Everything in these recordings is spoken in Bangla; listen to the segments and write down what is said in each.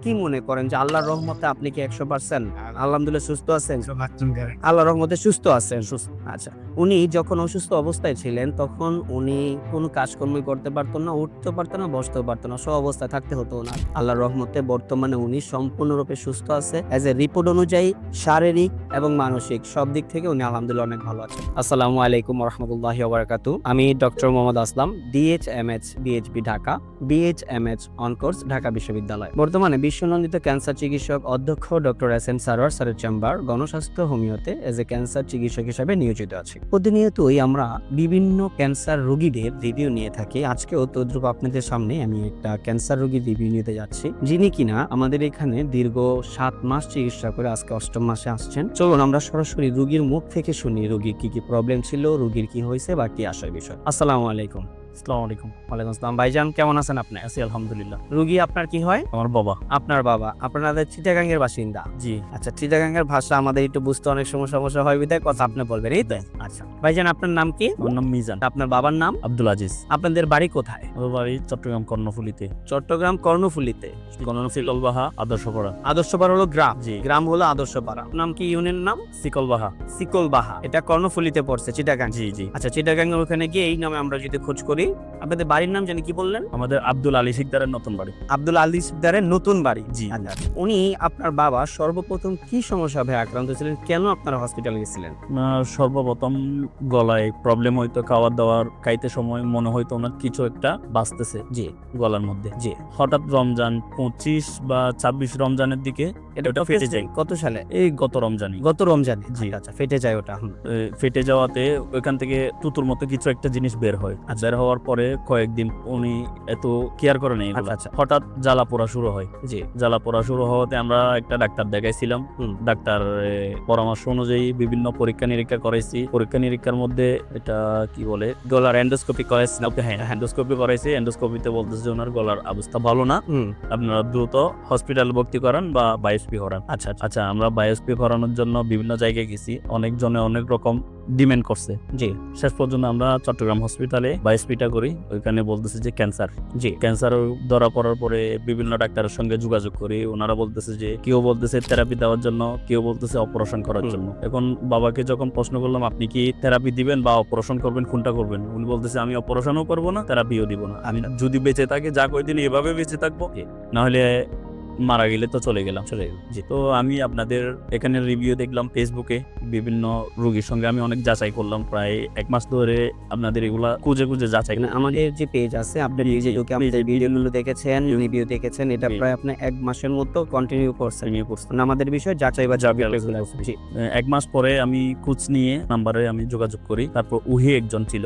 কি মনে করেন যে আল্লাহর রহমতে আপনি কি 100% আলহামদুলিল্লাহ সুস্থ আছেন? আল্লাহর রহমতে সুস্থ আছেন। আচ্ছা। উনি যখন অসুস্থ অবস্থায় ছিলেন তখন উনি কোনো কাজকর্মই করতে পারতেন না, উঠতেও পারতেন না, বসতেও পারতেন না। অবস্থায় থাকতে হতো উনার। আল্লাহর রহমতে বর্তমানে উনি সম্পূর্ণরূপে সুস্থ আছে। অ্যাজ এ রিপোর্ট অনুযায়ী শারীরিক এবং মানসিক সব দিক থেকে উনি আলহামদুলিল্লাহ অনেক ভালো আছেন। আসসালামু আলাইকুম ওয়া রাহমাতুল্লাহি ওয়া বারাকাতুহু। আমি doctor Mohammad Aslam, DHMH BHB Dhaka, BHMH on course Dhaka বিশ্ববিদ্যালয়। বর্তমানে বিশ্বনন্দিত ক্যান্সার চিকিৎসক অধ্যক্ষ ডক্টর এস এম সারোয়ার স্যারের চেম্বার গণস্বাস্থ্য হোমিওতে এজ এ ক্যান্সার চিকিৎসক হিসেবে নিয়োজিত আছি। প্রতিনিয়তই আমরা বিভিন্ন ক্যান্সার রোগীদের রিভিউ নিয়ে থাকি। আজকেও তদ্রুপ আপনাদের সামনে আমি একটা ক্যান্সার রোগীর রিভিউ নিতে যাচ্ছি, যিনি কিনা আমাদের এখানে দীর্ঘ 7 মাস চিকিৎসা করে আজকে 8ম মাসে আসছেন। চলুন আমরা সরাসরি রোগীর মুখ থেকে শুনি রোগীর কি কি প্রবলেম ছিল, রোগীর কি হয়েছে বা কি আসার বিষয়। আসসালামু আলাইকুম। আসসালামু আলাইকুম। ওয়ালাইকুম আসসালাম। ভাইজান কেমন আছেন আপনি? আছি আলহামদুলিল্লাহ। রোগী আপনার কি হয়? আমার বাবা। আপনার বাবা। আপনাদের চিটাগাং এর বাসিন্দা? জি। আচ্ছা, চিটাগাং এর ভাষা আমাদের একটু বুঝতে অনেক সমস্যা হয় বিধায় কথা আপনি বলবেন, এই তো? আচ্ছা ভাইজান, আপনার নাম কি? আমার নাম মিজান। আপনার বাবার নাম? আব্দুল আজিজ। আপনাদের বাড়ি কোথায়? আমার বাড়ি চট্টগ্রাম কর্ণফুলীতে। চট্টগ্রাম কর্ণফুলীতে। সিকলবাহা আদর্শপাড়া। আদর্শপাড়া হলো গ্রাম? জি। গ্রাম হলো আদর্শপাড়া। নাম কি ইউনিয়ন নাম? সিকলবাহা। সিকলবাহা। এটা কর্ণফুলীতে পড়ছে, চিটাগাং? জি জি। আচ্ছা, চিটাগাং এর ওখানে গিয়ে এই নামে আমরা যদি খোঁজ করি, আপনাদের বাড়ির নাম জানি কি বললেন? আমাদের আব্দুল আলী সিকদারের নতুন বাড়ি। আব্দুল আলী সিকদারের নতুন বাড়ি? জি। আচ্ছা, উনি আপনার বাবা সর্বপ্রথম কি সমস্যা ভাবে আক্রান্ত ছিলেন, কেন আপনারা হসপিটালে গেছিলেন? সর্বপ্রথম গলায় প্রবলেম হইতো, খাওয়ার দাওয়ার খাইতে সময় মনে হইতো ওনার কিছু একটা বাঁচতেছে জি গলার মধ্যে। জি। হঠাৎ রমজান 25 বা 26 রমজানের দিকে এটা ফেটে যায়। কত সালে? এই গত রমজানে। গত রমজানে? জি। আচ্ছা, ফেটে যায় ওটা। ফেটে যাওয়াতে ওইখান থেকে তুতুর মতো কিছু একটা জিনিস বের হয়। বের হওয়ার পরে কয়েকদিন উনি এত কেয়ার করে নেই। আচ্ছা। হঠাৎ জ্বালা পোড়া শুরু হয়। জি। জ্বালা পোড়া শুরু হওয়াতে আমরা একটা ডাক্তার দেখাইছিলাম। ডাক্তার পরামর্শ অনুযায়ী বিভিন্ন পরীক্ষা নিরীক্ষা করাইছি। পরীক্ষা নিরীক্ষার মধ্যে এটা কি বলে, গলার এন্ডোস্কোপি করেছিলাম? হ্যাঁ, এন্ডোস্কোপি করাইছি। এন্ডোস্কোপিতে বলতেছে যে ওনার গলার অবস্থা ভালো না, আপনারা দ্রুত হসপিটাল ভর্তি করান বা বায়োপসি করান। আচ্ছা আচ্ছা, আমরা বায়োপসি করানোর জন্য বিভিন্ন জায়গায় গেছি, অনেকজনে অনেক রকম ডিমান্ড করছে। জি। শেষ পর্যন্ত আমরা চট্টগ্রাম হসপিটালে বায়োপসিটা করি। ওইখানে বলতেছে যে ক্যান্সার। জি। ক্যান্সার ধরা পড়ার পরে বিভিন্ন ডাক্তারের সঙ্গে যোগাযোগ করি। ওনারা বলতেছে যে কেউ বলতেছে থেরাপি দেওয়ার জন্য, কেউ বলতেছে অপারেশন করার জন্য। এখন বাবাকে যখন প্রশ্ন করলাম আপনি কি থেরাপি দিবেন বা অপারেশন করবেন, কোনটা করবেন, উনি বলতেছে আমি অপারেশনও করবো না, থেরাপিও দিব না। আমি যদি বেঁচে থাকি যা কয়দিন এভাবে বেঁচে থাকবো, না হলে মারা গেলে তো চলে গেলাম। জি। তো আমি আপনাদের এখানে রিভিউ দেখলাম ফেসবুকে, বিভিন্ন রোগীর সঙ্গে আমি অনেক যাচাই করলাম। প্রায় 1 মাস ধরে আপনাদের এগুলা খুঁজে যাচাই। আমাদের যে পেজ আছে, আপনি নিজে ঢুকে আমাদের ভিডিওগুলো দেখেছেন, রিভিউ দেখেছেন, এটা প্রায় আপনি 1 মাসের মতো কন্টিনিউ করছেন। আমাদের বিষয় যাচাই বা জি। 1 মাস পরে আমি খোঁজ নিয়ে নাম্বারে আমি যোগাযোগ করি। তারপর উহি একজন ছিল,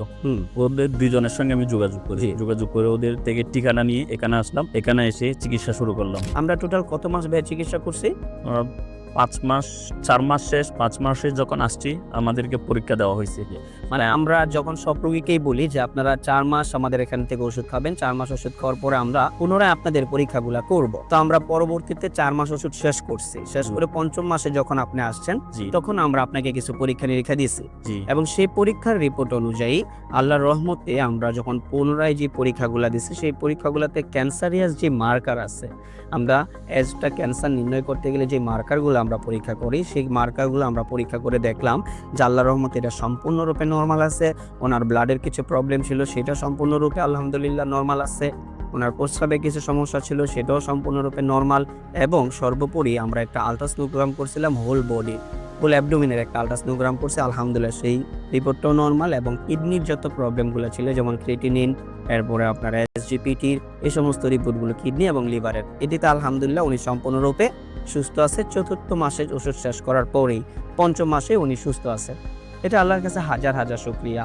ওদের 2 জনের সঙ্গে আমি যোগাযোগ করি। যোগাযোগ করে ওদের থেকে ঠিকানা নিয়ে এখানে আসলাম। এখানে এসে চিকিৎসা শুরু করলাম। আমরা টোটাল কত মাস ব্যয় চিকিৎসা করছি? 5 মাস, 4 মাস শেষ। 5 মাসে যখন আসছি আমাদেরকে পরীক্ষা দেওয়া হয়েছে। মানে আমরা যখন সব রোগীকেই বলি যে আপনারা 4 মাস আমাদের এখান থেকে ওষুধ খাবেন, 4 মাস ওষুধ খাওয়ার পরে আমরা পুনরায় আপনাদের পরীক্ষাগুলো করব। তো আমরা পরবর্তীতে 4 মাস ওষুধ শেষ করছি। শেষ করে 5ম মাসে যখন আপনি আসছেন, তখন আমরা আপনাকে কিছু পরীক্ষা নিরীক্ষা দিয়েছি, এবং সেই পরীক্ষার রিপোর্ট অনুযায়ী আল্লাহর রহমতে আমরা যখন পুনরায় যে পরীক্ষাগুলো দিচ্ছি, সেই পরীক্ষাগুলোতে ক্যান্সারিয়াস যে মার্কার আছে, আমরা এজটা ক্যান্সার নির্ণয় করতে গেলে যে মার্কারগুলো আমরা পরীক্ষা করি, সেই মার্কারগুলো আমরা পরীক্ষা করে দেখলাম যে আল্লাহর রহমতে এটা সম্পূর্ণরূপে নরমাল আছে। ওনার ব্লাডের কিছু প্রবলেম ছিল, সেটা সম্পূর্ণরূপে আলহামদুলিল্লাহ নরমাল আছে। ওনার প্রস্রাবে কিছু সমস্যা ছিল, সেটাও সম্পূর্ণরূপে নরমাল। এবং সর্বোপরি আমরা একটা আলট্রাসোনোগ্রাম করছিলাম, হোল বডি, হোল অ্যাবডোমিনের একটা আলট্রাসোনোগ্রাম করছি, আলহামদুলিল্লাহ সেই রিপোর্টটাও নরমাল। এবং কিডনির যত প্রবলেমগুলো ছিল, যেমন ক্রিয়েটিনিন, এরপরে আপনার এসজিপিটির, এই সমস্ত রিপোর্টগুলো কিডনি এবং লিভারের, এটিতে আলহামদুলিল্লাহ উনি সম্পূর্ণরূপে সুস্থ আছে। 4র্থ মাসে ওষুধ শেষ করার পরেই 5ম মাসে উনি সুস্থ আছে। এটা আল্লাহর কাছে হাজার হাজার শুকরিয়া।